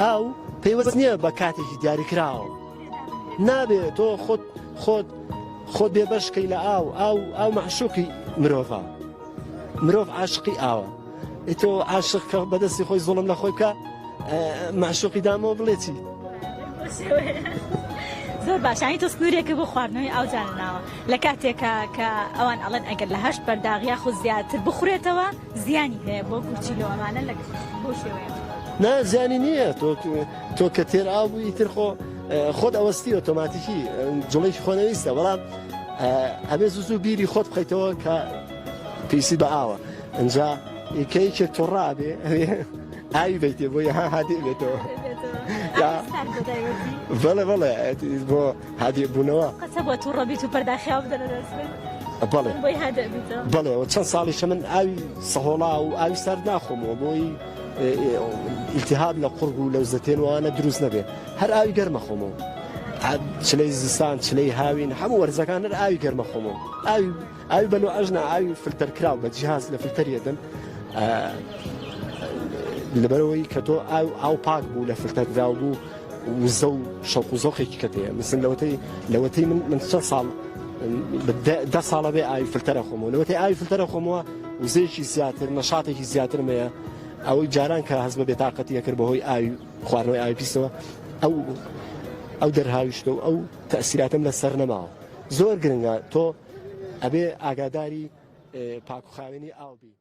ئاو پێوەست نییە بە کاتێکی دیاریکراوە نابێت تۆ خۆت بێبەشکەی لە ئاو مەعشوقی مرۆڤە مرۆڤ عاشقی ئاوە تۆ عاشق کە بەدەستی خۆی زوڵم لە خۆی بکە معشوقی دامەوە بڵێ چی زۆر باشانی تۆ سنوورێکی بۆ خواردنەوەی ئاو جانناوە لە کاتێکە کە ئەوان ئەڵەن ئەگەر لە هەشت بەرداغیا خۆ زیاتر بخورێتەوە زیانی هەیە بۆ گورچیلۆ ئەمانە بۆ شێوەیە نا زیانی نییە تۆ کە تێر ئاو بووی تر خۆت ئەوەستی ئۆتۆماتیکی جوڵێکی خۆنەویستە بەڵام ئەبێ زوو بیری خۆت بخەیتەوە کە پیسی بە ئاوە ئەجا یکەیەکێک تۆ ڕابێ ئاوی بیتێ بۆ هادێ بێتەوە بەڵێ بەڵێ بۆ هادێ بوونەوە قەسە بۆ توو ڕەبیت و پەرداخیاو بدەنە دەستێت بەڵێ بۆی هادێ بیتەوە بەڵێ چەند ساڵیشە من ئاوی سەهۆڵا و ئاوی سارد ناخۆمەوە بۆی ئیلتیهاب لە قورگ و لەو زەتێنوانە دروست نەبێ هەر ئاوی گەرمە خۆمەوە چلەی زستان چلەی هاوین هەموو وەرزەکان هەر ئاوی گەرمە خۆمەوە ئاوی بەلو ئەژنا ئاوی فلتەر کراو بە جیهاز لە فلتەرێدن لەبەرەوەی کە تۆ ئاو پاک بوو لە فلتەرکراو بوو وزە و شەوق و زۆقێکی کەتەیە مثل لەوەتەی من چەند ساڵ 10 ساڵە بێ ئاوی فلتەرە خۆمەوە لەوەتەی ئاوی فلتەرە خۆمەوە وزەیەکی زیاتر نەشاتێکی زیاترم هەیە ئەوەی جاران کە هەست بە بێتاقەتی یەکرد بەهۆی ئاوی خواردنەوەی ئاوی پیسەوە ئەو دەرهاویشتە و ئەو تەئسیراتم لەسەر نەماوە زۆر گرنگە تۆ ئەبێ ئاگاداری پاکوخاوێنی ئاو بی